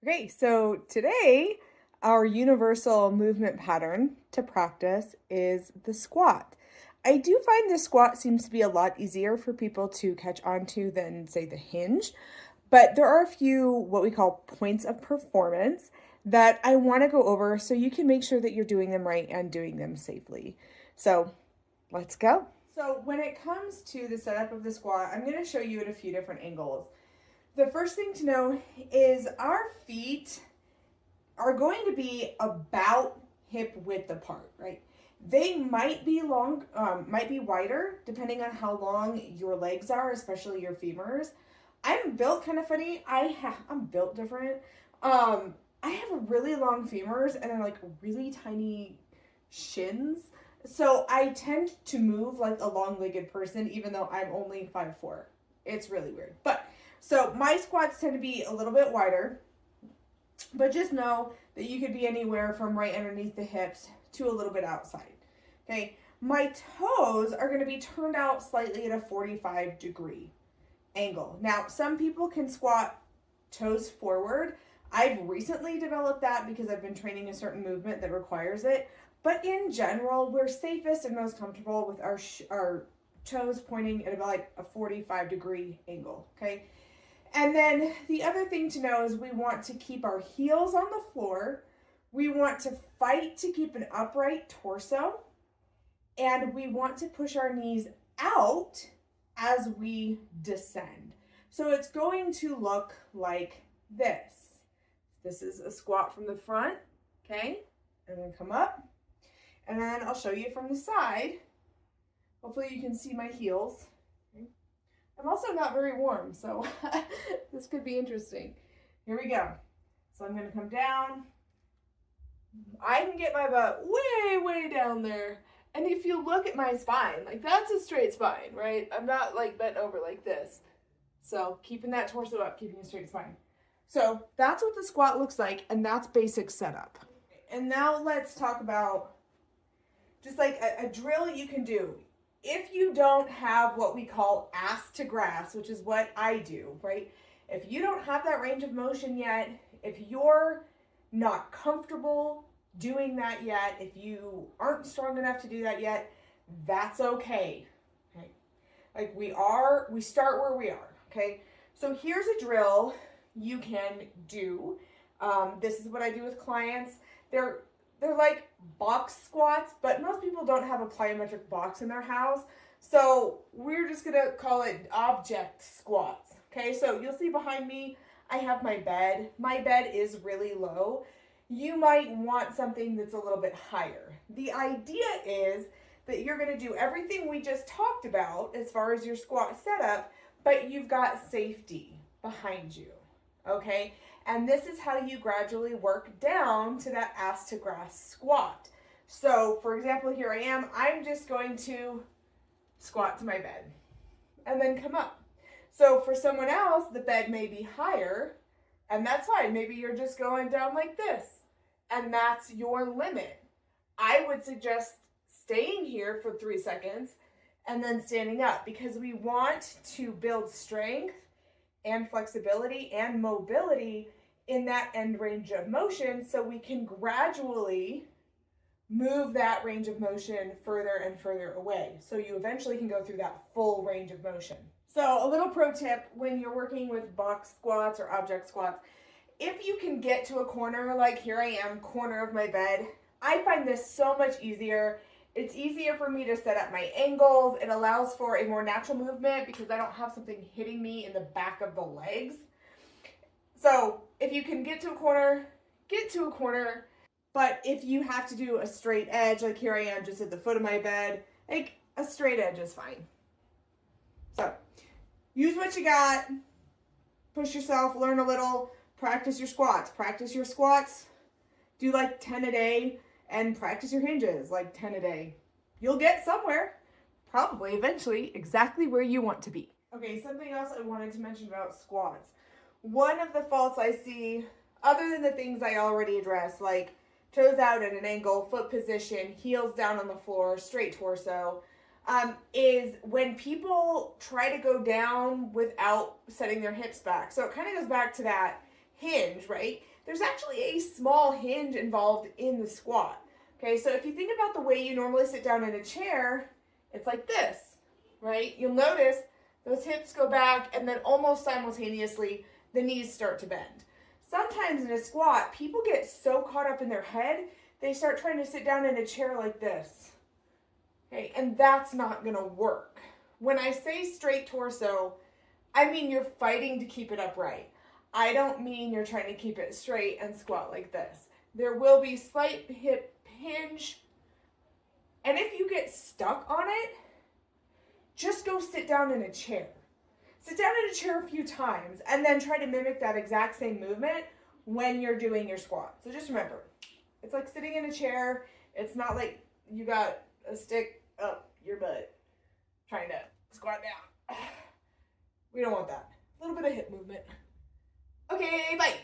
Okay, so today our universal movement pattern to practice is the squat. I do find the squat seems to be a lot easier for people to catch on to than, say, the hinge, but there are a few what we call points of performance that I want to go over so you can make sure that you're doing them right and doing them safely. So let's go. So when it comes to the setup of the squat, I'm going to show you at a few different angles. The first thing to know is our feet are going to be about hip width apart, right? They might be might be wider depending on how long your legs are, especially your femurs. I'm built kind of funny. I'm built different. I have really long femurs and then like really tiny shins. So I tend to move like a long-legged person, even though I'm only 5'4". It's really weird. But so my squats tend to be a little bit wider, but just know that you could be anywhere from right underneath the hips to a little bit outside. Okay, my toes are going to be turned out slightly at a 45-degree angle. Now, some people can squat toes forward. I've recently developed that because I've been training a certain movement that requires it. But in general, we're safest and most comfortable with our toes pointing at about like a 45-degree angle, okay? And then the other thing to know is we want to keep our heels on the floor. We want to fight to keep an upright torso. And we want to push our knees out as we descend. So it's going to look like this. This is a squat from the front, okay? And then come up. And then I'll show you from the side. Hopefully you can see my heels. Okay. I'm also not very warm, so this could be interesting. Here we go. So I'm going to come down. I can get my butt way, way down there. And if you look at my spine, like that's a straight spine, right? I'm not like bent over like this. So keeping that torso up, keeping a straight spine. So that's what the squat looks like, and that's basic setup. And now let's talk about just like a drill you can do. If you don't have what we call ass to grass, which is what I do, right? If you don't have that range of motion yet, if you're not comfortable doing that yet, if you aren't strong enough to do that yet, that's okay. Okay. Like we start where we are, okay? So here's a drill you can do. This is what I do with clients. They're like box squats, but most people don't have a plyometric box in their house. So we're just gonna call it object squats. Okay, so you'll see behind me, I have my bed. My bed is really low. You might want something that's a little bit higher. The idea is that you're gonna do everything we just talked about as far as your squat setup, but you've got safety behind you, okay? And this is how you gradually work down to that ass to grass squat. So for example, here I am, I'm just going to squat to my bed and then come up. So for someone else, the bed may be higher, and that's fine. Maybe you're just going down like this, and that's your limit. I would suggest staying here for 3 seconds and then standing up, because we want to build strength and flexibility and mobility in that end range of motion, so we can gradually move that range of motion further and further away. So you eventually can go through that full range of motion. So a little pro tip when you're working with box squats or object squats, if you can get to a corner, like here I am, corner of my bed, I find this so much easier. It's easier for me to set up my angles. It allows for a more natural movement because I don't have something hitting me in the back of the legs. So if you can get to a corner, get to a corner. But if you have to do a straight edge, like here I am just at the foot of my bed, like a straight edge is fine. So use what you got, push yourself, learn a little, practice your squats. Practice your squats, do like 10 a day, and practice your hinges like 10 a day. You'll get somewhere, probably eventually, exactly where you want to be. Okay, something else I wanted to mention about squats. One of the faults I see, other than the things I already addressed, like toes out at an angle, foot position, heels down on the floor, straight torso, is when people try to go down without setting their hips back. So it kind of goes back to that hinge, right? there's actually a small hinge involved in the squat. Okay, so if you think about the way you normally sit down in a chair, it's like this, right? You'll notice those hips go back and then almost simultaneously the knees start to bend. Sometimes in a squat, people get so caught up in their head, they start trying to sit down in a chair like this. Okay, and that's not gonna work. When I say straight torso, I mean you're fighting to keep it upright. I don't mean you're trying to keep it straight and squat like this. There will be slight hip hinge, and if you get stuck on it, just go sit down in a chair. Sit down in a chair a few times and then try to mimic that exact same movement when you're doing your squat. So just remember, it's like sitting in a chair. It's not like you got a stick up your butt trying to squat down. We don't want that. A little bit of hip movement. Okay, bye.